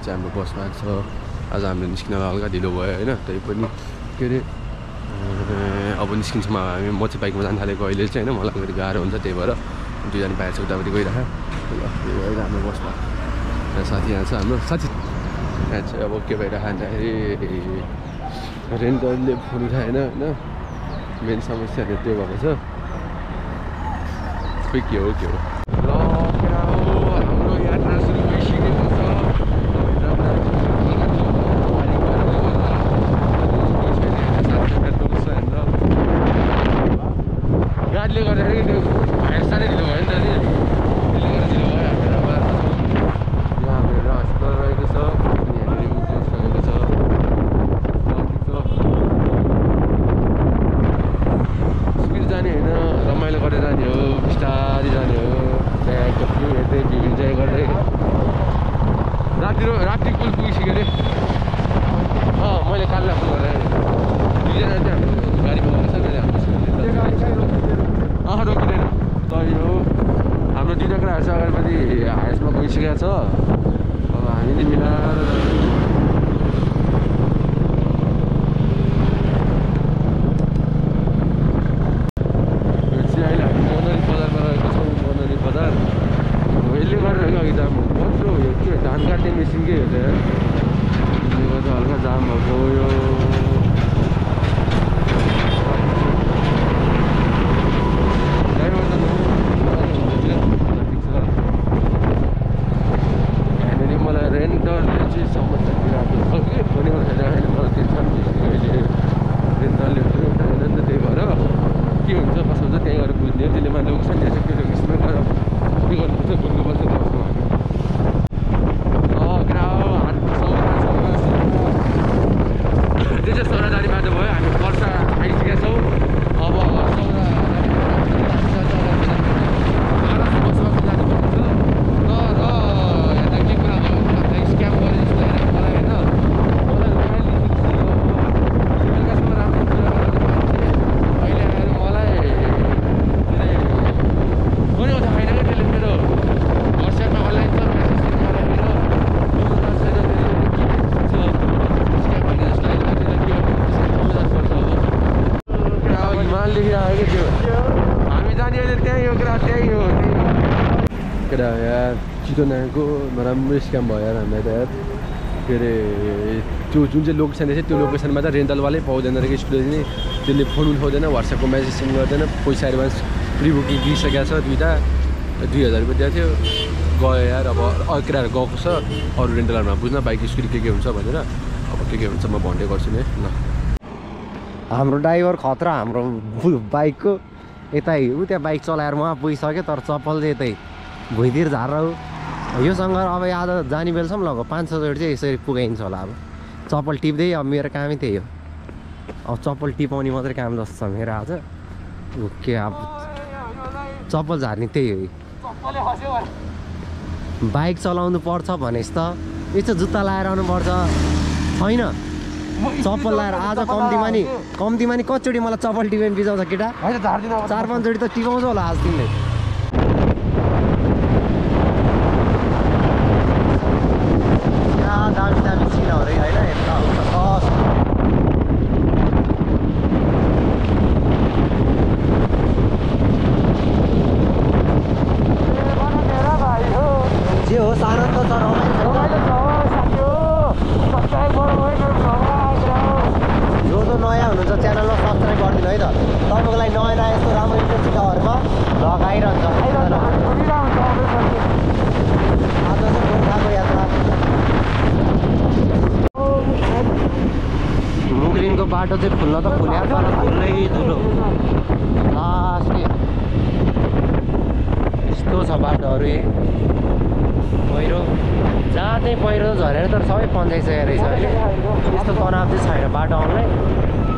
चाहिँ हाम्रो बसमा छ। आज हाम्रो निस्किनलाई हल्का ढिलो भयो होइन, त्यही पनि के अरे अब निस्किन्छौँ हामी। म चाहिँ बाइकमा जानु थालेको अहिले चाहिँ होइन, मलाई अलिकति गाह्रो हुन्छ, त्यही भएर दुईजना बाहिर चाहिँ उतापट्टि गइरहेको। ल यो हाम्रो बसमा साथी यहाँ छ हाम्रो साथी। यहाँ चाहिँ अब के भइरहेको भन्दाखेरि रेन्टरले फोन उठाएन होइन, मेन समस्या त्यो भएको छ। खोइ के हो के हो। ल हाम्रो यात्रा सुरु भइसकेको छ। गाडीले गर्दाखेरि त्यो भाइरस साह्रै ढिलो भयो नि त, त्यसले गर्दा ढिलो भयो। यहाँ हाम्रो अस्पताल रहेको छ, अनि यहाँनिर बस रहेको छ। स्पिड जाने होइन, रमाइलो गरेर जाने हो, बिस्तारै जाने हो। त्यहाँको भ्यू हेर्दै भ्यू इन्जोय गर्दै। राति पुल पुगिसक्यो अरे। मैले काललाई फोन गरेँ, दुईजना चाहिँ हाम्रो गाडीमा गएको छ नि, हाम्रो रोकिँदैन त यो हाम्रो दुईवटा कुराहरू चाहिँ अगाडिपट्टि हाइस्टमा गइसकेको छ। अब हामीले मिलाएर यो चाहिँ अहिले हामी मनरी बजारमा रहेको छौँ। मनरी बजार यसले गर्दा अघि जाम कत्रो यो के धान काट्ने मेसिन के हो त, यसले गर्दा हल्का जाम भएको यो। रेन्टरले चाहिँ समस्या दिइरहेको छ कि पनि मलाई टेन्सन अहिले रेन्टरले पनि उठाएन नि त, त्यही भएर के हुन्छ कसो हुन्छ त्यहीँ गएर बुझ्ने हो। त्यसले माथि लोकेसन दिएछ त्यो लोकेसनमै गएर के गर्नुपर्छ बुझ्नुपर्छ बस्नु त्यो चाहिँ सौराजारी बाटो भयो। हामी वर्षा आइसकेका छौँ। अब हामी जाने अहिले त्यहीँ हो कुरा, त्यहीँ हो केटा यार। छिटो नआएको नराम्रो स्क्याम भयो यार हामीलाई त यार। के अरे त्यो जुन चाहिँ लोकेसन रहेछ त्यो लोकेसनमा त रेन्टलवालै पाउँदैन रहेछ स्टुडेन्ट नै, त्यसले फोन उठाउँदैन, वाट्सएपको मेसेज सेन्ड गर्दैन। पैसा एडभान्स प्रिबुकिङ दिइसकेको छ, दुईवटा 2000 रुपियाँ दिएको थियो। गयो यार। अब केटाहरू गएको छ अरू रेन्टलहरूमा बुझ्न बाइक स्कुटी के हुन्छ भनेर। अब के हुन्छ म भन्दै गर्छु नि ल। हाम्रो ड्राइभर खतरा, हाम्रो बाइकको यतै ऊ त्यहाँ बाइक चलाएर उहाँ पुगिसक्यो, तर चप्पल चाहिँ यतै भुइँतिर झारेर योसँग अब आज जाने बेलसम्म लगो 5-6 चोटि चाहिँ यसरी पुगाइन्छ होला। अब चप्पल टिप्दै अब मेरो कामै त्यही हो। अब चप्पल टिपाउने मात्रै काम जस्तो छ मेरो आज। के अब चप्पल झार्ने त्यही हो। बाइक चलाउनु पर्छ भनेस् त यसो जुत्ता लाएर आउनुपर्छ, छैन चप्पल लाएर। आज कम्तीमा नि कतिचोटि मलाई चप्पल टिपेन बिजाउँछ केटा। 4-5 चोटि त टिपाउँछ होला आज तिमीले। दामी सिनहरू होइन यता जे हो सानो त छ, रमाइलो छ। जो नयाँ हुनुहुन्छ च्यानलमा सब्सक्राइब गरिदिनु है त। तपाईँको लागि नयाँ यस्तो राम्रो इन्ट्रेस्टिङ जग्गाहरूमा लगाइरहन्छ। आज चाहिँ गोर्खाको यात्रा। मुगलिनको बाटो चाहिँ खुल्न त खुल्या तर खुल्लै धुलो लास्ट यस्तो छ बाटोहरू। पहिरो जहाँ चाहिँ पहिरो झरेर तर सबै पन्चाइसकेको रहेछ अहिले। यस्तो तनाव चाहिँ छैन बाटो आउनलाई।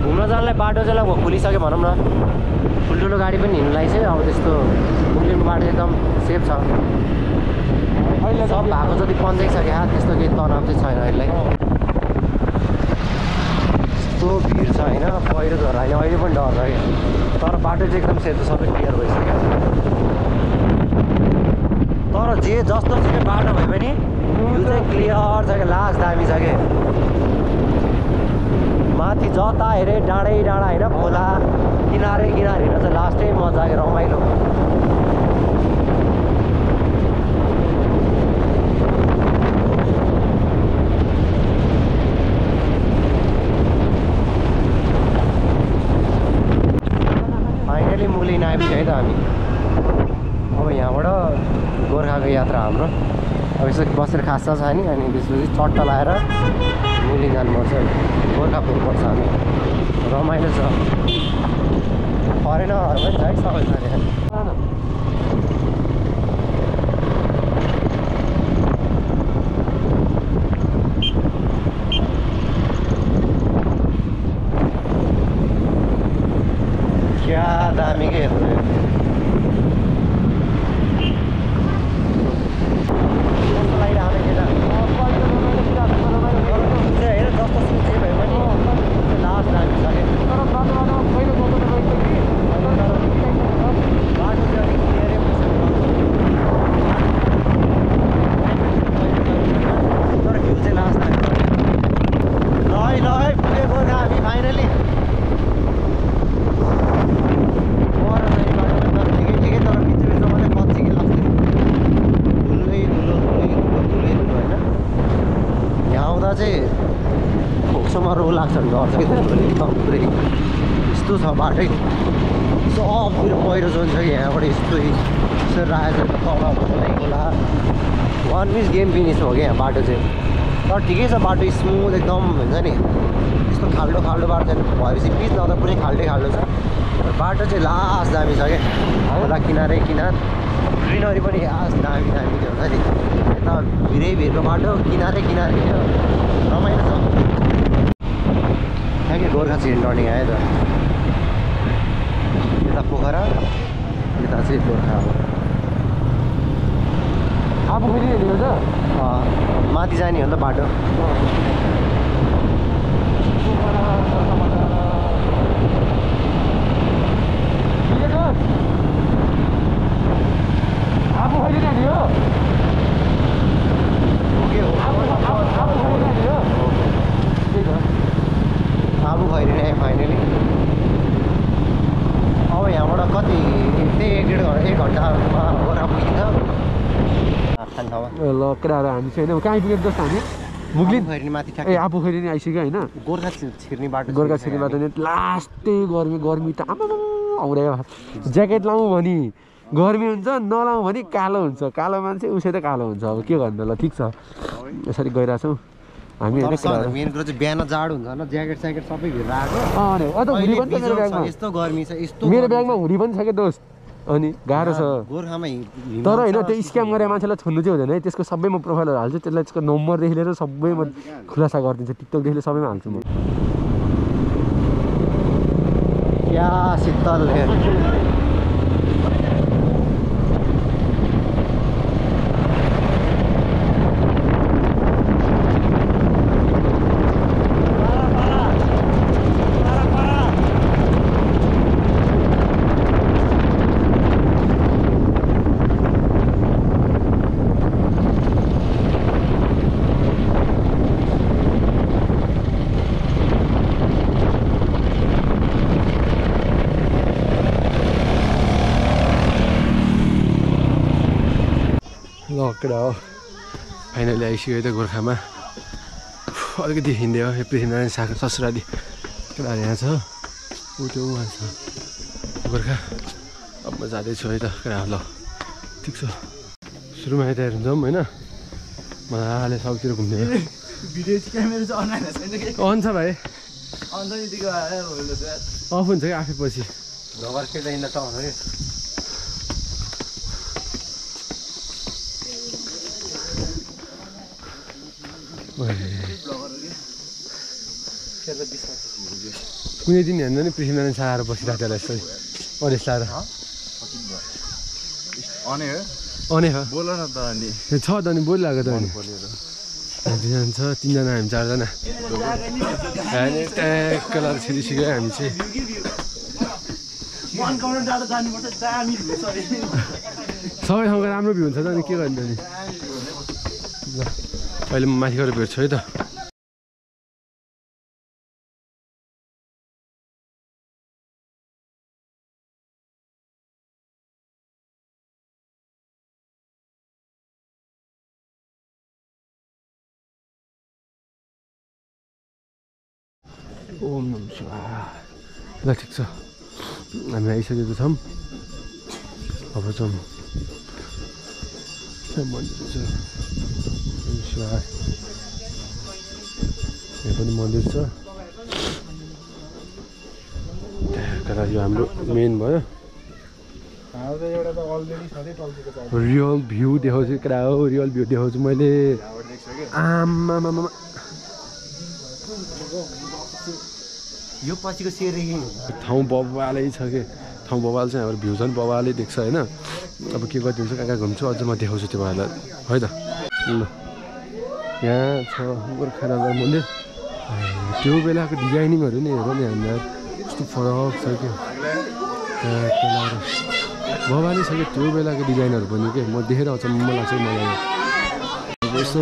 घुम्न जानलाई बाटो चाहिँ लगभग खुलिसक्यो भनौँ न। ठुल्ठुलो गाडी पनि हिँड्नुलाई चाहिँ अब त्यस्तो मुगलिनको बाटो एकदम सेफ छ। सब भएको जति पन्चाइसक्यो त्यस्तो केही तनाव चाहिँ छैन अहिले। यस्तो भिड छ होइन, पहिरो झरेर होइन अहिले पनि डर रह्यो। तर बाटो चाहिँ एकदम सेफ छ, सबै क्लियर भइसक्यो। तर जे जस्तो सुकै बाटो भए पनि यो चाहिँ क्लियर छ क्या लास्ट दामी छ क्या माथि जता हेरे डाँडै डाँडा होइन खोला किनारे किनारे हिँड्न चाहिँ लास्टै मजा क्या रमाइलो फाइनली मुगलिन आइपुग्यो है त हामी अब यहाँबाट गोर्खाको यात्रा हाम्रो अब यसो बसेर खास छ नि अनि त्यसपछि चट्ट लाएर मुगलिन जानुपर्छ गोर्खा पुग्नुपर्छ हामी रमाइलो छ फरेनरहरू पनि छ है सबैजना क्या दामी के हेर्नु यस्तो छ बाटै सबतिर पहिरो जोन छ कि यहाँबाट यस्तो यसो राखेर तल होला वान मिस गेम फिनिस हो क्या यहाँ बाटो चाहिँ तर ठिकै छ बाटो स्मुथ एकदम हुन्छ नि यस्तो खाल्डो खाल्डो बाटो चाहिँ भएपछि पिच नहुँदा पुरै खाल्डै खाल्डो छ बाटो चाहिँ लास्ट दामी छ क्या होला किनारै किनार ग्रिनरी पनि लास्ट दामी दामी हुन्छ नि यता भिरै भिरको बाटो किनारै किनार रमाइलो छ कि गोर्खा चाहिँ टर्निङ आयो त यता पोखरा यता चाहिँ गोर्खा अब फेरि हेर्नु त माथि जाने हो नि त बाटो आबु खैरिने फाइनली अब यहाँबाट कति त्यही एक घन्टामा गोर्खा पुगिन्छ ल केटाहरू हामी चाहिँ होइन कहाँ आइपुग्यो जस्तो हामी मुगलिन खैरिने माथि ए आफू खैरिने आइसक्यो होइन गोर्खा छिर्ने बाटो नि लास्टै गर्मी त आमा आउँदैन ज्याकेट लाउँ भने गर्मी हुन्छ नलाउँ भने कालो हुन्छ कालो मान्छे उसै त कालो हुन्छ अब के गर्नु ल ठिक छ यसरी गइरहेछौँ हामी मेन कुरो चाहिँ बिहान जाडो हुन्छ न ज्याकेट स्याकेट सबै भित्र यस्तो गर्मी छ यस्तो मेरो ब्यागमा हुडी पनि छ क्या दोस्त अनि गाह्रो छ गोर्खामा तर होइन त्यो स्क्याम गरेर मान्छेलाई छोड्नु चाहिँ हुँदैन है त्यसको सबै म प्रोफाइलहरू हाल्छु त्यसलाई त्यसको नम्बरदेखि लिएर सबै म खुलासा गरिदिन्छु टिकटकदेखि लिएर सबैमा हाल्छु म क्या शीतल केटा हो फाइनली आइसक्यो त गोर्खामा अलिकति हिँड्यो यो पृथ्वीनारायण शाखा ससुराली केटाहरू यहाँ छ ऊ त्यो उहाँ छ गोर्खा अब म जाँदैछु है त केटाहरू ल ठिक छ सुरुमा यता हेर्नु जाउँ होइन मजाले सबतिर घुम्ने अन छ भाइ अफ हुन्छ कि आफै पछि कुनै दिन हेर्नु नि पृथ्वीनारायण शाखा आएर बसिरहेको थियो यस्तै अरेस लाएर अने हो बोल न त अनि छ त अनि बोलिरहेको त अनि दुईजना छ तिनजना हामी चारजना हामी ट्याक्क लाएर छिरिसक्यो हामी चाहिँ सबै ठाउँको राम्रो भ्यू हुन्छ त अनि के गर्ने नि ल अहिले म माथि गएर भेट्छु है त ओम नमः शिवाय ल ठिक छ हामी आइसकेको छौँ अब जाउँ मन्दिर छ ओम शिवाय यहाँ पनि मन्दिर छ त्यहाँ यो हाम्रो मेन भयो रियल भ्यू देखाउँछु केटा हो रियल भ्यू देखाउँछु मैले आमामामा यो पछिको सेरी ठाउँ बबालै छ कि ठाउँ बबाल चाहिँ हाम्रो भ्यू झन् बबालै देख्छ होइन अब के गरिदिन्छु कहाँ कहाँ घुम्छु अझ म देखाउँछु त्यो भएर है त ल यहाँ छ गोर्खा नगर मन्दिर त्यो बेलाको डिजाइनिङहरू नि हेर नि हामीलाई कस्तो फरक छ कि बबालै छ कि त्यो बेलाको डिजाइनहरू पनि के म देखेर अचम्म लाग्छ मलाई यसो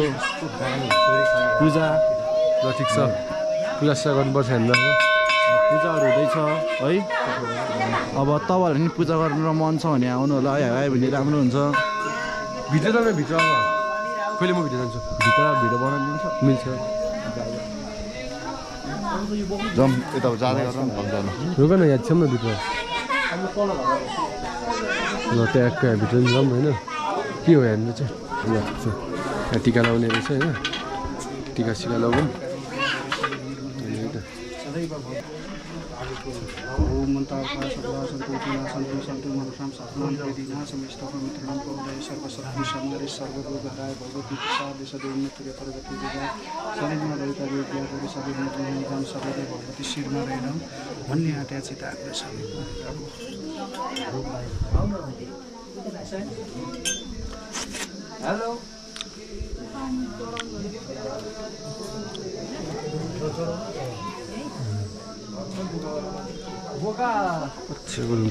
पूजा ल ठिक छ पूजा सुजा गर्नुपर्छ हामीलाई पूजाहरू हुँदैछ है अब तपाईँहरू पनि पूजा गर्नु र मन छ भने आउनु होला है आयो भने राम्रो हुन्छ भित्र जानु भित्र अब कहिले म भित्र जान्छु भित्र भिडियो बनाउनु दिन्छ मिल्छ जाउँ यता जाँदै गर्छ रोक न यहाँ छौँ न भित्र ल ट्याक्क भित्र पनि जाउँ होइन के हो यहाँनिर चाहिँ ल ठिक छ यहाँ टिका लगाउने रहेछ होइन टिका सिका लगाउँ ओम मन्त्रार्पण सर्वदा सन्तोषिना सन्तु सन्तु मनसाम साधनां वेदिना समिष्टः मित्रणां पवदय सर्वशक्ति समरे सर्वरोगहराय भगवती प्रसाद सदैवन्यत्र प्रगति विजय शरीरमा रहेका विद्याहरू सदैवन्यत्र नियन्त्रण सर्वदै भगवती शिरमा रहेनौँ भन्ने आँट्या चिता आग्रह हेलो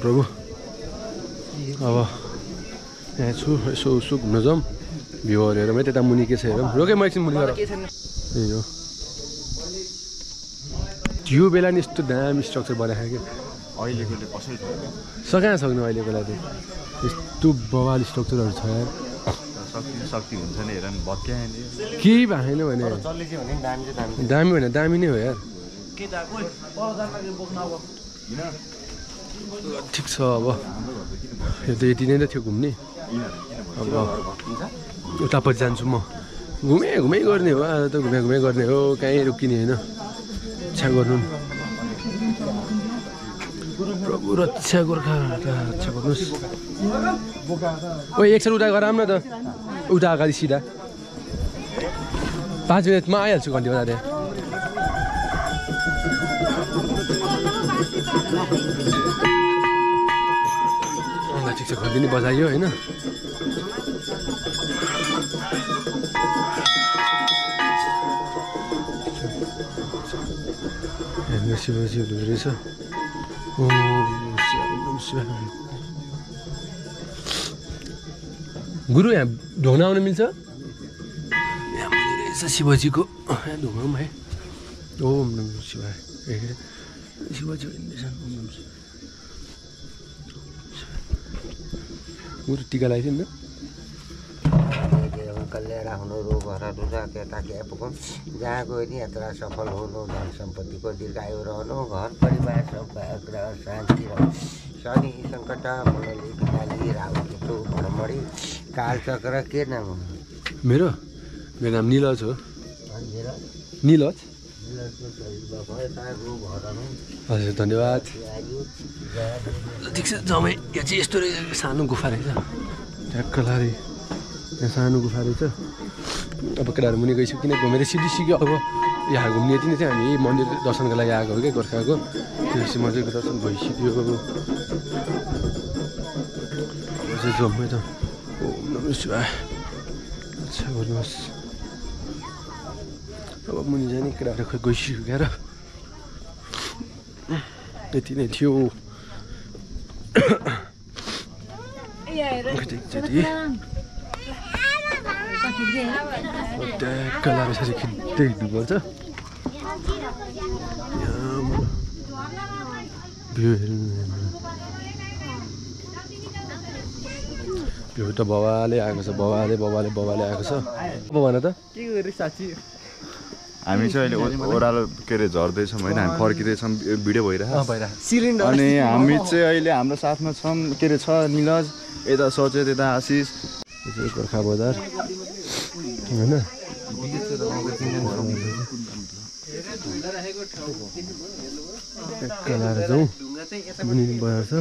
प्रभु अब यहाँ छु यसो उसो घुम्न जाउँ भ्यूहरू हेरौँ है त्यता मुनि के छ हेरौँ रोके म एकछिन मुनि गएर ए हो त्यो बेला नि यस्तो दामी स्ट्रक्चर बनाएको कि अहिलेकोले कसै कहाँ सक्नु अहिलेको लागि यस्तो बवाल स्ट्रक्चरहरू छ यार शक्ति हुन्छ नि हेर भत्क्याएन केही भएन भने दामी भने दामी नै हो यार ठिक छ अब यो त यति नै त थियो घुम्ने अब उतापट्टि जान्छु म घुमै गर्ने हो आज त घुमै गर्ने हो कहीँ रोकिने होइन इच्छा गर्नु प्रभु रक्षा गोर्खा रक्षा गर्नुहोस् ओ एकछिन उता गराम न त उता अगाडि सिधा 5 मिनटमा आइहाल्छु घन्टी बजा त्यहाँ ठिक छ घन्टी नै बजायो होइन शिवजीहरू रहेछ गुरु यहाँ ढोग्न आउनु मिल्छ यहाँ रहेछ शिवजीको यहाँ ढोग्नु है ओम नमः शिवाय ए शिवजी ओम नमः शिवाय गुरु टिका लगाइदियो नि कल्याण हुनु रोगहरू र केटाकेटीको जहाँ गयो नि यात्रा सफल हुनु धन सम्पत्तिको दीर्घायु रहनु घर परिवार सबैग्रह शान्ति र शनि सङ्कट मण्डली बिगाली राहु केतु भ्रमणी कालचक्र के नाम हो मेरो नाम निलज हो निलज हजुर धन्यवाद ठिक छ जमै यहाँ चाहिँ यस्तो रहेछ सानो गुफा रहेछ ट्याक्क लारी यहाँ सानो गुफा रहेछ अब केटाहरू मुनि गइसक्यो किन घुमेर सिकियो अब यहाँ घुम्ने यति नै चाहिँ हामी मन्दिर दर्शनको लागि आएको हो क्या गोर्खाको त्यसपछि मन्दिरको दर्शन भइसक्यो जम्मै त ओम नमः शिवाय अच्छा गर्नुहोस् अब मुनि जाने केटाहरू खोइ गइसक्यो क्या र यति नै थियो ट्याक्क लाएर यसरी खिच्दै हिँड्नुपर्छ भ्यू हेर्नु भ्यू त बबाले आएको छ बबाले आएको छ अब भन त के गरे साँच्ची हामी चाहिँ अहिले ओह्रालो के अरे झर्दैछौँ होइन हामी फर्किँदैछौँ भिडियो भइरहेको सिलिन्डर अनि हामी चाहिँ अहिले हाम्रो साथमा छौँ के अरे छ निलज यता सचेत यता आशिष गोर्खा बजार होइन ट्याक्क लाएर जाउँ मुनि बजार छ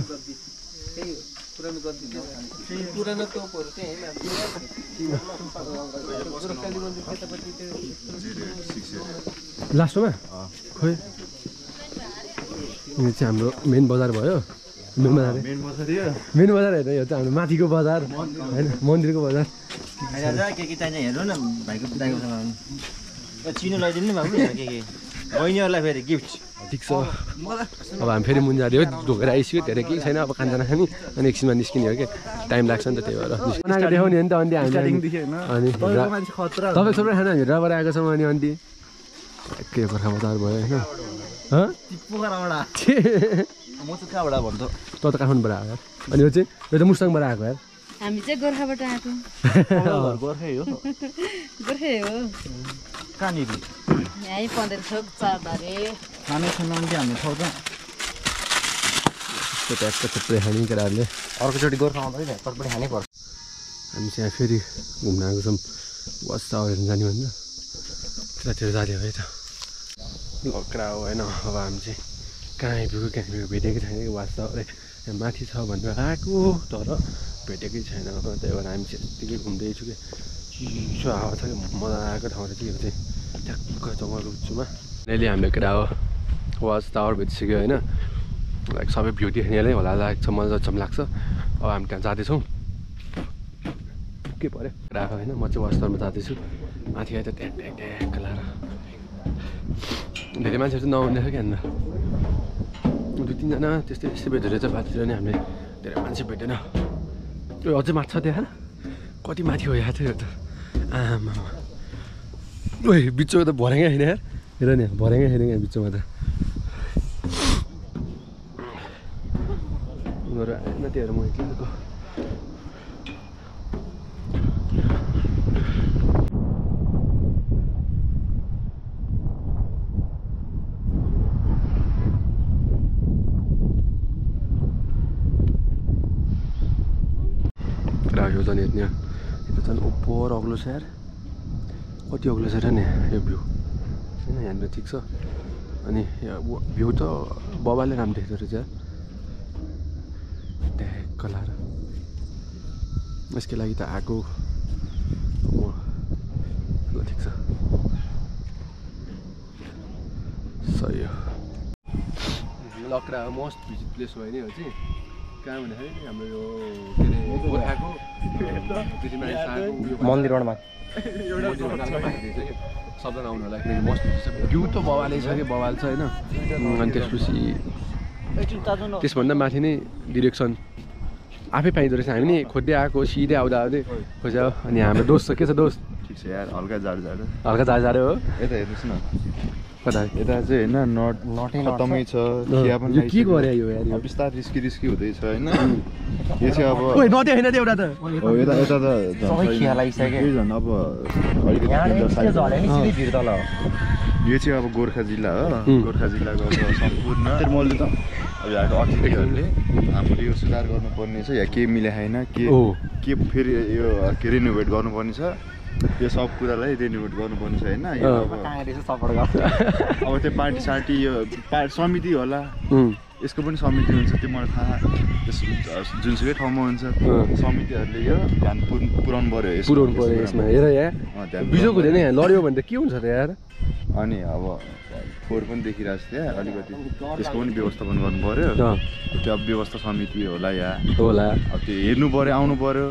लास्टमा खोइ यो चाहिँ हाम्रो मेन बजार भयो मेन बजार होइन यो चाहिँ हाम्रो माथिको बजार होइन मन्दिरको बजार के चाहिन्छ हेर्नु न भाइको चिनो लगाइदिनु बाबु के बहिनीहरूलाई फेरि गिफ्ट ठिक छ अब हामी फेरि मुनि जाँदै हो ढोकेर आइसक्यो धेरै केही छैन अब खाना खाने अनि एकछिनमा निस्किने हो क्या टाइम लाग्छ नि त त्यही भएर बनाएको देखाउने हो नि त अन्त हामी तपाईँ सबै खाना हामी रबर आएको छौँ अनि अन्ति के गोर्खा बजार भयो होइन म चाहिँ कहाँबाट भन्छु त त काठमाडौँबाट आएको यार अनि यो चाहिँ यो त मुस्ताङबाट आएको यार हामी चाहिँ गोर्खाबाट आएको गोर्खै हो गोर्खै हो कहाँनिर यहीँ पँधेर छोक चारबारे खाने छैन कि हामी ठाउँ त्यो ट्याक्क थुप्रै खाने केटाहरूले अर्कोचोटि गोर्खा आउँदा तर्पट्टि खानै पर्छ हामी चाहिँ फेरि घुम्न आएको छौँ वाच टावर हेर्नु जाने भन्दा त्यतातिर जाने हो है त लक्रा हो होइन अब हामी चाहिँ कहाँ आइपुग्यो भेटेकै छैन कि वाच टावर यहाँ माथि छ भनेर आएको तर भेटेकै छैन त्यही भएर हामी चाहिँ यत्तिकै घुम्दैछु कि चिसो हावा छ कि मजाको ठाउँ रहेछ यो चाहिँ ट्याक्क जङ्गलको बिचमा अहिले हामीले केटा हो वाच टावर भेटिसक्यो होइन लाइक सबै भ्यू देख्नेलाई होला लाग्छ मजा लाग्छ अब हामी त्यहाँ जाँदैछौँ के पऱ्यो केटा होइन म चाहिँ वाच टावरमा जाँदैछु माथि आएर ट्याक ट्याक ट्याक लाएर धेरै मान्छेहरू चाहिँ नआउँदैछ क्या अन्त दुई तिनजना त्यस्तै भेटेर चाहिँ बाटोतिर नि हामीले धेरै मान्छे भेटेन त्यो अझै माथि छ त्यहाँ कति माथि हो यहाँ थियो त आमा ओइ बिचमा त भरेङ्गै होइन यार हेर नि भरेङ्गै छैन यहाँ बिचमा त उनीहरू आएन त्यही भएर म एक्लै यो झन् हेर्ने यो झन् ओभर अग्लो छ यार कति अग्लो छ र नि यो भ्यू होइन यहाँनिर ठिक छ अनि भ्यू त बबाले राम्रो देख्दो रहेछ ट्याक्क लाएर यसको लागि त आएको ल ठिक छ सही हो लक्रा मोस्ट भिजिट प्लेस हो होइन यो चाहिँ कहाँ भन्दाखेरि हाम्रो यो के अरे गोर्खाको मन्दिरबाट सबजना आउनु होला किनकि मस्त भ्यू त बवालै छ कि बवाल छ होइन अनि त्यसपछि त्यसभन्दा माथि नै डिरेक्सन आफै पाइँदो रहेछ हामी नि खोज्दै आएको सिधै आउँदा खोज्यो अनि हाम्रो दोस्त छ के छ दोस्त ठिक छ यार हल्का जाडो हल्का जाडो हो यता हेर्नुहोस् न कता यता चाहिँ होइन नटै खतमै छ खिया पनि यो के गरे यो यार अब बिस्तारै रिस्की हुँदैछ होइन यो चाहिँ अब ओइ नटे होइन त एउटा त यता त सबै खिया लागिसक्यो झन् अब यो चाहिँ अब गोर्खा जिल्ला हो गोर्खा जिल्लाको अब सम्पूर्ण मैले त अब यहाँको अतिथिहरूले हामीले यो सुधार गर्नुपर्ने छ या के मिले छैन के फेरि यो के रिनोभेट गर्नुपर्ने छ यो सब कुरालाई रेनोभेट गर्नुपर्ने छ होइन यो अब त्यो पार्टी सार्टी यो समिति होला यसको पनि समिति हुन्छ त्यो मलाई थाहा जुनसुकै ठाउँमा हुन्छ समितिहरूले यो ध्यान पुऱ्याउनु पऱ्यो यसमा हेर यहाँ बिजोक हुँदैन यहाँ लड्यो भने त के हुन्छ त यार अनि अब फोहोर पनि देखिरहेको छ त्यहाँ अलिकति त्यसको पनि व्यवस्थापन गर्नु पऱ्यो त्यो अब व्यवस्था समिति होला या होला अब त्यो हेर्नु पऱ्यो आउनु पऱ्यो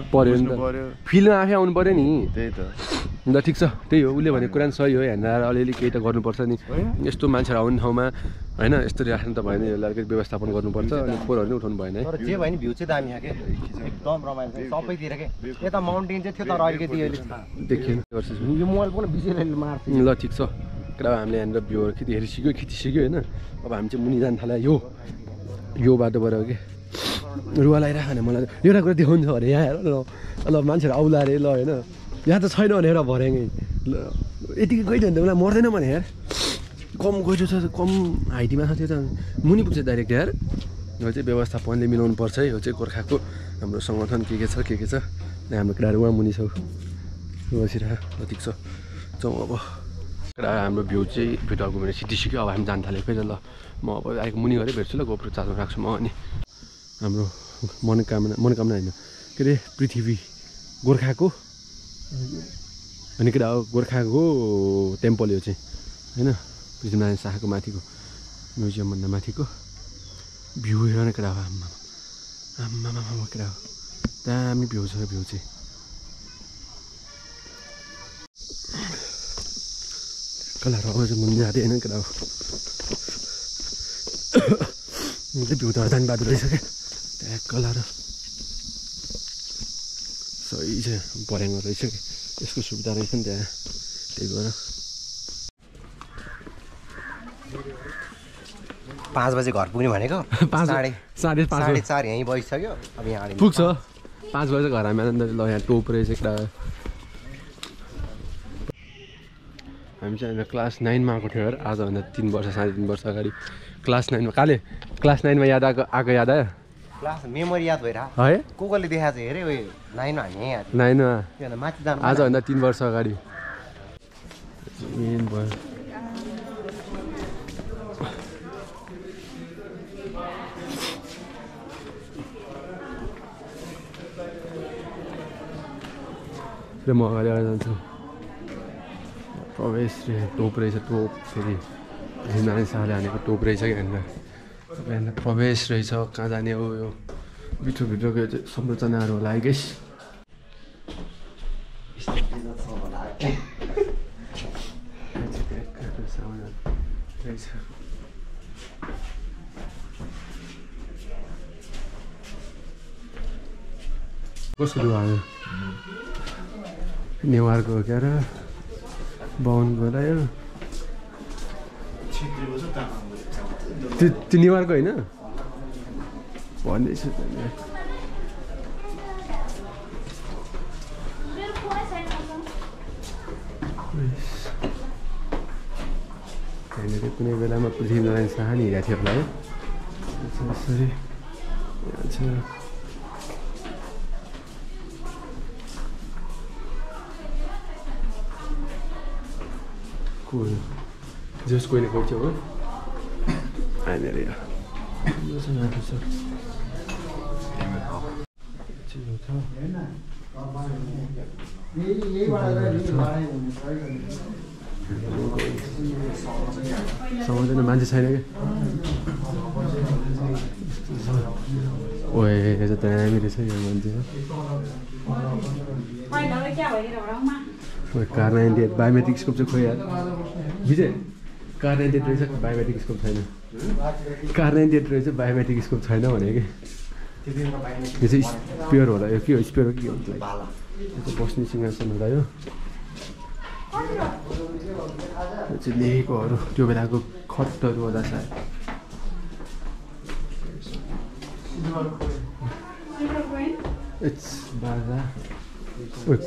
फिल्डमा आफै आउनु पऱ्यो नि त्यही त ल ठिक छ त्यही हो उसले भनेको कुरा नि सही हो हेरेर अलिअलि केही त गर्नुपर्छ नि यस्तो मान्छेहरू आउने ठाउँमा होइन यस्तरी राख्नु त भएन यसलाई अलिकति व्यवस्थापन गर्नुपर्छ अनि फोहोरहरू नि उठाउनु भएन है तर जे भयो नि भ्यू चाहिँ दामी क्या एकदम रमाइलो छ सबैतिर के यता माउन्टेन चाहिँ थियो तर अलिकति अहिले देखिएन यो मोबाइल पनि बिजुली मार्छ ल ठिक छ केटा हामीले यहाँनिर भ्यूहरू खिचिसक्यो होइन अब हामी चाहिँ मुनि जानु थाल्यो यो बाटोबाट हो कि रुवा लगाइराख भने मलाई एउटा कुरा देखाउनु छ भने यहाँ हेर ल मान्छेहरू आउला अरे ल होइन यहाँ त छैन भने एउटा भर्याङै ल यतिकै गइदियो भने त मलाई मर्दैन भने यार कम गइदियो छ कम हाइटीमा छ त्यो त मुनि पुग्छ डाइरेक्ट यार यो चाहिँ व्यवस्थापनले मिलाउनु पर्छ है यो चाहिँ गोर्खाको हाम्रो सङ्गठन के छ हाम्रो केटाहरू उहाँ मुनि छ बसिरह ठिक छ जाउँ अब केटा हाम्रो भ्यू चाहिँ भिडियो घुमेर सिद्धिसक्यो अब हामी जान थालेको ल म अब आएको मुनि गएर भेट्छु ल गोप्रो चार्जमा राख्छु म अनि हाम्रो मनोकामना होइन के अरे पृथ्वी गोर्खाको अनि केटा हो गोर्खाको टेम्पल यो चाहिँ होइन पृथ्वीनारायण शाहको माथिको म्युजियमभन्दा माथिको भ्यू हेर न केटा हो आम्मामा केटा हो दामी भ्यू छ भ्यू चाहिँ कलर अब चाहिँ मुनि जाँदै होइन केटा हो भ्यू त दामी बाटो रहेछ क्या त्यहाँ कलर सही छ पर्याङ रहेछ कि यसको सुविधा रहेछ नि त्यहाँ त्यही भएर 5 बजे घर पुग्ने भनेको 4:30 यहीँ बसिसक्यो अब यहाँ पुग्छ 5 बजे घर हामी ल यहाँ टोप रहेछ एउटा हामी चाहिँ क्लास 9मा आएको थियो यार आजभन्दा 3 वर्ष 3.5 वर्ष अगाडि क्लास 9मा काले क्लास 9मा याद आएको याद आयो क्लास मेमोरी याद भइरहेको है कोले देखाएको छ हेरे उयो 9मा हामी यहीँ 9मा माथि जानु आजभन्दा 3 वर्ष अगाडि मेन भयो म अगाडि जान्छु प्रवेश टोप रहेछ टोप फेरि नारायण शाहले हानेको टोप रहेछ कि यहाँनिर यहाँनिर प्रवेश रहेछ कहाँ जाने हो यो भित्रभित्रको चाहिँ संरचनाहरू होला है गेस कसको लुगा नेवारको हो क्या र बाहुनको होला यो त्यो नेवारको होइन भन्दैछु त्यहाँनिर कुनै बेलामा पृथ्वीनारायण शाह नि हिँडेको थियो होला है यसरी cool. Just going to go to it. And there you go. That's an episode. Someone मान्छे छैन कि ओए यो त दामी रहेछ यो मान्छे कार 98 बायोमेट्रिक स्कोप चाहिँ खोइ यार विजय कार 98 रहेछ बायोमेट्रिक स्कोप छैन कार 98 रहेछ बायोमेट्रिक स्कोप छैन भने कि यो चाहिँ स्पेयर होला यो के हो स्पेयर हो कि के हुन्छ यो चाहिँ बस्ने सिंहासन होला यो चाहिँ लेखेकोहरू त्यो बेलाको खटहरू होला सायद इट्स बाजा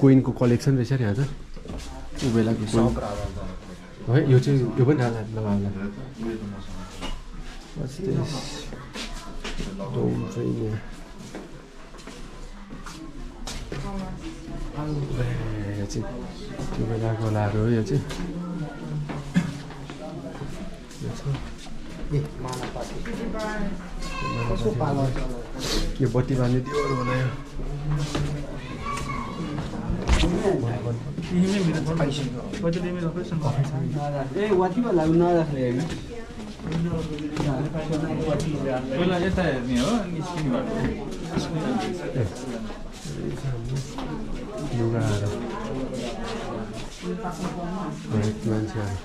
कोइनको कलेक्सन रहेछ यहाँ त ऊ बेलाको है यो चाहिँ यो पनि लगाउला त्यो बेलाको लाहरू हो यो चाहिँ यो बत्ती बाल्ने त्योहरू होला यो लुगाहरू मान्छेहरू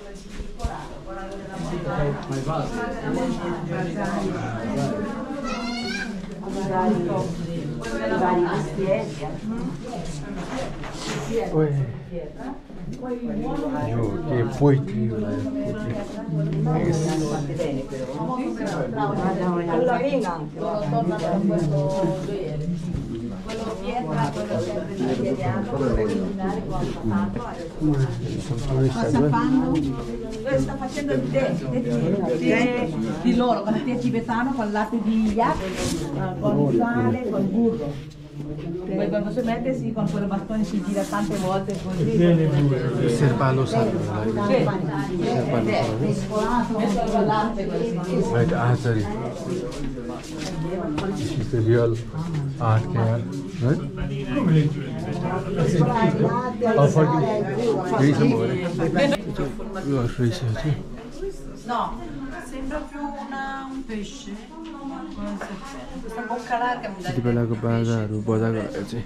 यो के पोइट्री होला Sta facendo il tè di loro con il tè tibetano con latte di yak, con sale, con burro. Poi quando si mette con quelle bastoni si gira tante volte così. शेर्पालो साग right आचारी real art के यार right No, sembra più un pesce. Questa bocca larga mi dà यति बेलाको बाजाहरू बजाएको चाहिँ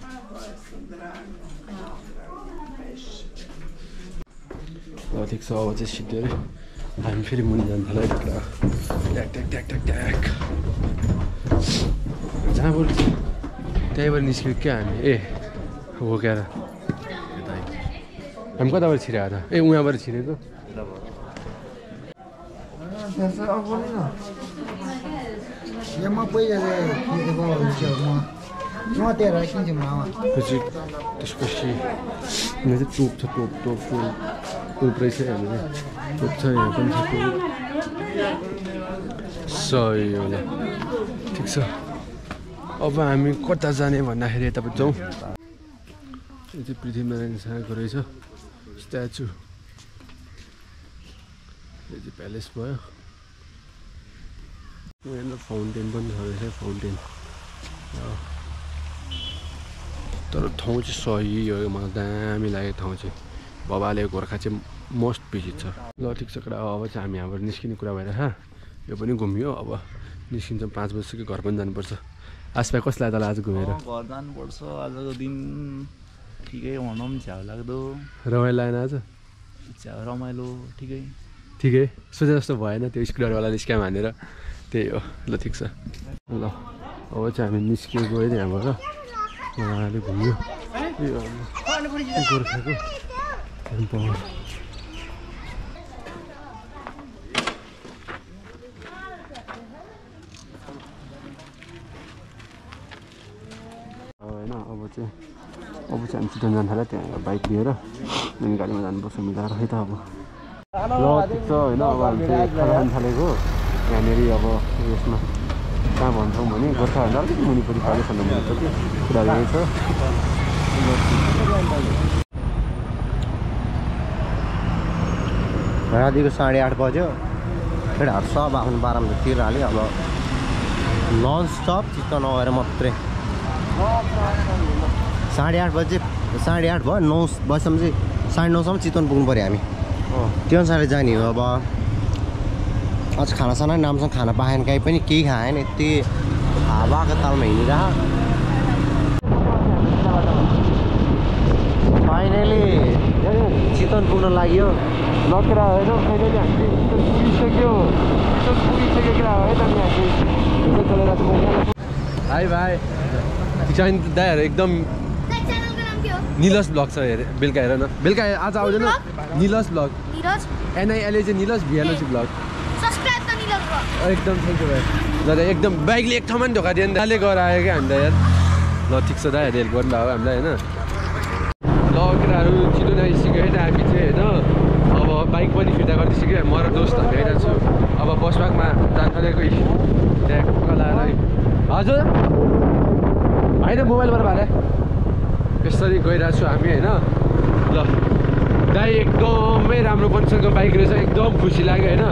ल ठिक छ अब चाहिँ सिद्धि अरे हामी फेरि मुनि जानु थाल्यो है ट्याक ट्याक ट्याक ट्याक ट्याक जहाँबाट त्यहीँबाट निस्क्यो क्या हामी ए हो क्या हामी कताबाट छिरेको त ए उहाँबाट छिरेको त्यसपछि यहाँ चाहिँ टोप छ टोप रहेछ हामीले टोप छ यहाँ पनि छ सही होला ठिक छ अब हामी कता जाने भन्दाखेरि यतापट्टि जाउँ यो चाहिँ पृथ्वीनारायण शाहको रहेछ स्ट्याचु यो चाहिँ प्यालेस भयो यहाँ फाउन्टेन पनि छ रहेछ फाउन्टेन तर ठाउँ चाहिँ सही हो मलाई दामी लाग्यो ठाउँ चाहिँ बाबाले गोर्खा चाहिँ मोस्ट भिजिट छ ल ठिक छ केटा अब चाहिँ हामी यहाँबाट निस्किने कुरा भएर यो पनि घुम्यो अब निस्किन्छौँ 5 बजीसक्यो घर पनि जानुपर्छ आसपास कसलाई तल आज घुमेर घर जानुपर्छ आजको दिन ठिकै भनौँ झ्याउ लाग्दो रमाइलो लागेन आज झ्याउ रमाइलो ठिकै सोचे जस्तो भएन त्यो स्कुटरवाला निस्क्यो भनेर त्यही हो ल ठिक छ ल अब चाहिँ हामी निस्कियो गयो त्यहाँबाट उहाँले घुम्यो गोर्खाको होइन अब चाहिँ हामी चितवन जानु थाल्यो त्यहाँ बाइक लिएर अनि गाडीमा जानुपर्छ मिलाएर है त अब ल ठिक छ होइन अब हामी चाहिँ खाना खानु थालेको यहाँनिर अब यसमा कहाँ भन्छौँ भने गोर्खाभन्दा अलिकति मुनिपट्टि पालेसम्म भन्छ कि कुरा यही छ रातिको 8:30 बज्यो केटाहरू सब आफ्नो बारामा तिर्हाल्यो अब नन स्टप चित्त नभएर मात्रै 8:30 बजे 8:30 भयो 9 बजीसम्म चाहिँ 9:30सम्म चितवन पुग्नु पऱ्यो हामी त्यो अनुसारले जाने हो अब आज खानासाना राम्रोसँग खाना पाएन काहीँ पनि केही खाएन यति हावाको तालमा हिँडिरह फाइनली चितवन पुग्न लाग्यो नकेरा होइन फाइनली हामीले पुगिसक्यो कुरा हो है त हाई भाइ चाहिँ दाइहरू एकदम निलस ब्लग छ हेरे बेलुका हेर न बेलुका आज आउँदैन निलस ब्लग एनआइएलए चाहिँ निलस भिएलओसी ब्लग एकदम थ्याङ्क यू भाइ ल एकदम बाइकले एक ठाउँमा पनि धोका दियो नि दाले गएर आयो क्या हामीलाई यार ल ठिक छ दाइहरू हेल्प गर्नु भयो हामीलाई होइन ल केटाहरू छिटो आइसक्यो है त हामी चाहिँ होइन अब बाइक पनि फिर्ता गरिदिइसक्यो म र दोस्त हामी आइरहेको छु अब बस पार्कमा जानु थालेको त्यहाँ लाएर हजुर होइन मोबाइलबाट भाले यसरी गइरहेको छु हामी होइन ल दाइ एकदमै राम्रो कन्डिसनको बाइक रहेछ एकदम खुसी लाग्यो होइन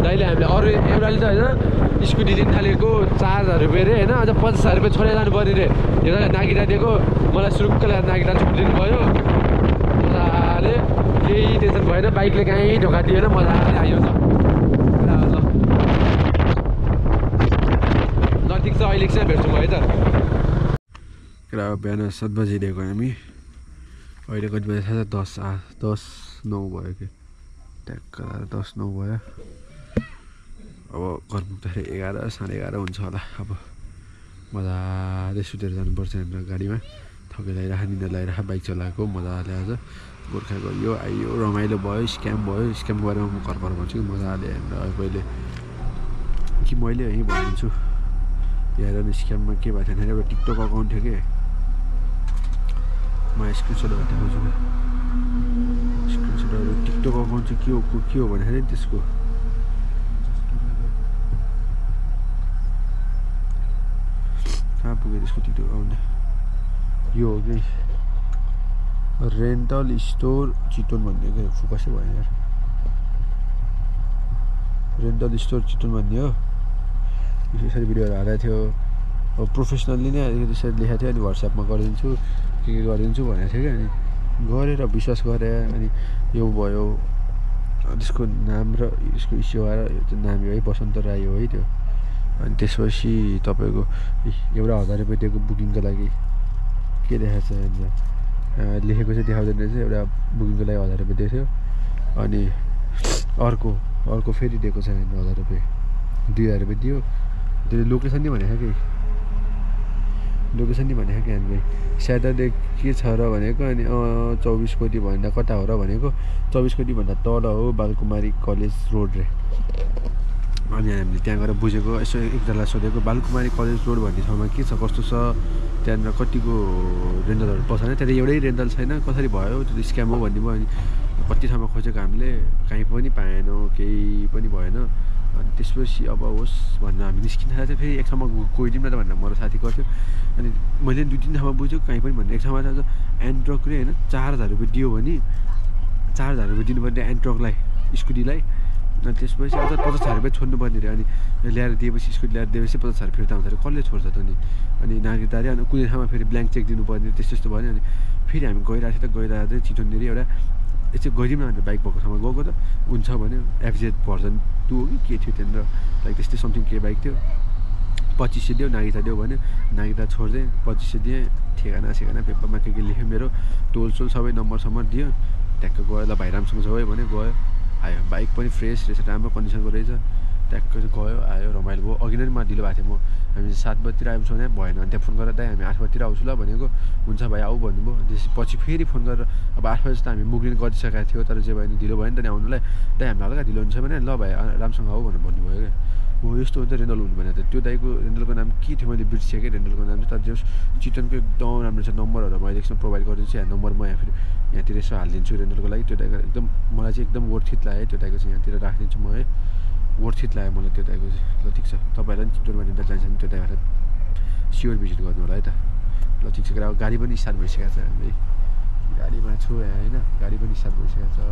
दाइले हामीले अरू एउटाले त होइन स्कुटी लिनु थालेको 4000 रुपियाँ अरे होइन अझ 50,000 रुपियाँ छोडेर जानु पऱ्यो अरे एउटा नागिरा दिएको मलाई सुरुक्क नागिरा छोडिदिनु भयो मजाले केही टेन्सन भएन बाइकले कहीँ ढोका दिएन मजाले आयो त ल ठिक छ अहिले एकछिन भेट्छौँ है त बिहान 7 बजी दिएको हामी अहिले कति बजी 10 10:09 भयो कि ट्याक्क 10:09 भयो अब घर पुग्दाखेरि 11 साढे 11 हुन्छ होला अब मजाले सुतेर जानुपर्छ हाम्रो गाडीमा थकै लगाइराख निन्द्रा लगाइराख बाइक चलाएको मजाले आज गोर्खा गयो आइयो रमाइलो भयो स्क्यामको बारेमा म घर भन्छु कि मजाले हेरेर पहिले कि मैले यहीँ भनिदिन्छु हेर न स्क्याममा के भएको थिएन एउटा टिकटक अकाउन्ट थियो कि म स्क्रिनसटहरू देखाउँछु स्क्रिनसटहरू टिकटक अकाउन्ट चाहिँ के हो भन्दाखेरि त्यसको कहाँ पुग्यो त्यसको टिकटक अकाउन्ट यो हो कि रेन्टल स्टोर चितवन भन्ने क्या फोकसै भएन यार रेन्टल स्टोर चितवन भन्ने हो यसरी भिडियोहरू हालेको थियो अब प्रोफेसनल्ली नै त्यसरी लेखेको थियो अनि वाट्सएपमा गरिदिन्छु के गरिदिन्छु भनेको थियो कि अनि गरेर विश्वास गरेँ अनि यो भयो त्यसको नाम र यसको इस्यु आएर त्यो नाम यो है बसन्त राई हो है त्यो अनि त्यसपछि तपाईँको एउटा 1000 रुपियाँ दिएको बुकिङको लागि के देखाएको छ यहाँनिर लेखेको चाहिँ देखाउँदैन रहेछ एउटा बुकिङको लागि 1000 रुपियाँ दिएको थियो अनि अर्को फेरि दिएको छ यहाँनिर 1000 रुपियाँ 2000 रुपियाँ दियो त्यसले लोकेसन नि भनेको कि यहाँनिर स्याटरडे के छ र भनेको अनि 24 कोटी भन्दा कता हो र भनेको 24 कोटी भन्दा तल हो बालकुमारी कलेज रोड रे अनि हामीले त्यहाँ गएर बुझेको यसो एकजनालाई सोधेको बालकुमारी कलेज रोड भन्ने ठाउँमा के छ कस्तो छ त्यहाँनिर कतिको रेन्टलहरू पाउँछ होइन त्यहाँ एउटै रेन्टल छैन कसरी भयो त्यो स्क्याम हो भन्ने भयो अनि कति ठाउँमा खोजेको हामीले कहीँ पनि पाएनौँ केही पनि भएन अनि त्यसपछि अब होस् भनेर हामी निस्किँदा चाहिँ फेरि एक ठाउँमा गइदिउँ न त भनेर मेरो साथी गर्थ्यो अनि मैले 2-3 ठाउँमा बुझेको कहीँ पनि भन्ने एक ठाउँमा चाहिँ एन्ट्रक रे होइन 4000 रुपियाँ दियो भने 4000 रुपियाँ दिनुपर्ने एन्ट्रकलाई स्कुटीलाई अनि त्यसपछि अझ 50,000 रुपियाँ छोड्नुपर्ने अरे अनि ल्याएर दिएपछि स्कुटी ल्याएर दिएपछि 50,000 फिर्ता हुन्छ अरे कसले छोड्छ त अनि नागरिकताले अनि कुनै ठाउँमा फेरि ब्ल्याङ्क चेक दिनुपर्ने त्यस्तो भयो अनि फेरि हामी गइरहेको चाहिँ चितवनदेखि एउटा यसो गइदिउँ न भनेर बाइक भएको ठाउँमा गएको त हुन्छ भने एफजेड भर्जन 2 हो कि के थियो त्यहाँनिर लाइक त्यस्तै समथिङ के बाइक थियो 2500 दियो नागरिकता दियो भने नागरिकता छोड्दै 2500 दिएँ ठेगाना पेपरमा के लेख्यो मेरो टोलसोल सबै नम्बर दियो ट्याक्क गयो ल भाइ राम्रोसँग छ है भने गयो आयो बाइक पनि फ्रेस रहेछ राम्रो कन्डिसनको रहेछ ट्याक्क गयो आयो रमाइलो भयो अघि नै म ढिलो भएको थियो हामी 7 बजीतिर आउँछौँ भने भएन अनि त्यहाँ फोन गरेर दाइ हामी 8 बजीतिर आउँछु ल भनेको हुन्छ भाइ आऊ भन्नुभयो त्यसपछि फेरि फोन गरेर अब 8 बजी त हामी मुग्लिन गरिसकेको थियो तर चाहिँ भयो ढिलो भयो नि त नि आउनुलाई दाइ हामीलाई हल्का ढिलो हुन्छ भने ल भाइ राम्रोसँग आऊ भनेर भन्नुभयो क्या हो यस्तो हुन्छ रेन्टल हुनु भने त त्यो दाइको रेन्टलको नाम के थियो मैले बिर्सेँ कि रेन्टलको नाम चाहिँ तर जो चितवनको एकदम राम्रो छ नम्बरहरू मैले एकछिन प्रोभाइड गरिदिन्छु यहाँ नम्बर म यहाँ फेरि यहाँतिर यसो हालिदिन्छु रेन्टलको लागि त्यो दाइको एकदम मलाई चाहिँ एकदम वर्थित लाग्यो त्यो दाइको चाहिँ यहाँतिर राखिदिन्छु म है वर्थित लाग्यो मलाई त्यो दाइको चाहिँ ल ठिक छ तपाईँहरूलाई पनि चितवनमा रेन्टल चाहिन्छ भने त्यो दाइहरूलाई स्योर भिजिट गर्नु होला है त ल ठिक छ अब गाडी पनि स्टार्ट भइसकेको छ हामी गाडीमा छु होइन गाडी पनि स्टार्ट भइसकेको छ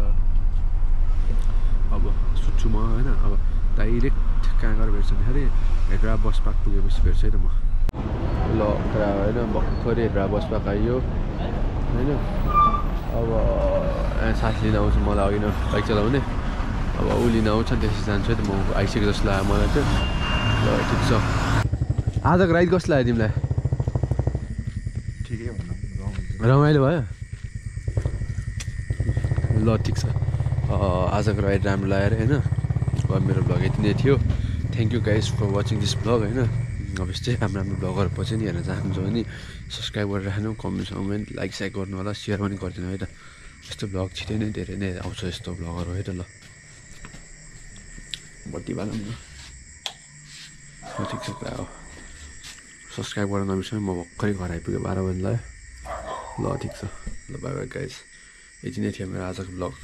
अब सुत्छु म होइन अब डाइरेक्ट कहाँ गएर भेट्छ भन्दाखेरि हेड्रा बस पार्क पुगेपछि भेट्छु है त म ल होइन भर्खरै हेड्रा बस पार्क आइयो होइन अब साथी लिन आउँछु मलाई अघि न बाइक चलाउने अब ऊ लिन आउँछ त्यसपछि जान्छु है त म आइसकेको जस्तो लाग्यो मलाई चाहिँ ल ठिक छ आजको राइड कस्तो लाग्यो तिमीलाई ठिकै भनौँ रमाइलो भयो ल ठिक छ आजको राइड राम्रो लाग्यो होइन अब मेरो भ्लग यति नै थियो thank you guys for watching this vlog होइन अब यस्तै राम्रो भ्लगहरू पछि नि हेर्न चाहनुहुन्छ भने सब्सक्राइब गरेर राख्नु कमेन्ट लाइक साइक गर्नु होला सेयर पनि गरिदिनु है त यस्तो भ्लग छिटै नै धेरै नै आउँछ यस्तो भ्लगहरू है त ल बत्ती बालौँ न ठिक छ प्रायः सब्सक्राइब गर्न नबिर्सनु म भर्खरै घर आइपुगेँ 12 बजी ल ठिक छ ल बाई बाई गाइज यति नै थियो मेरो आजको भ्लग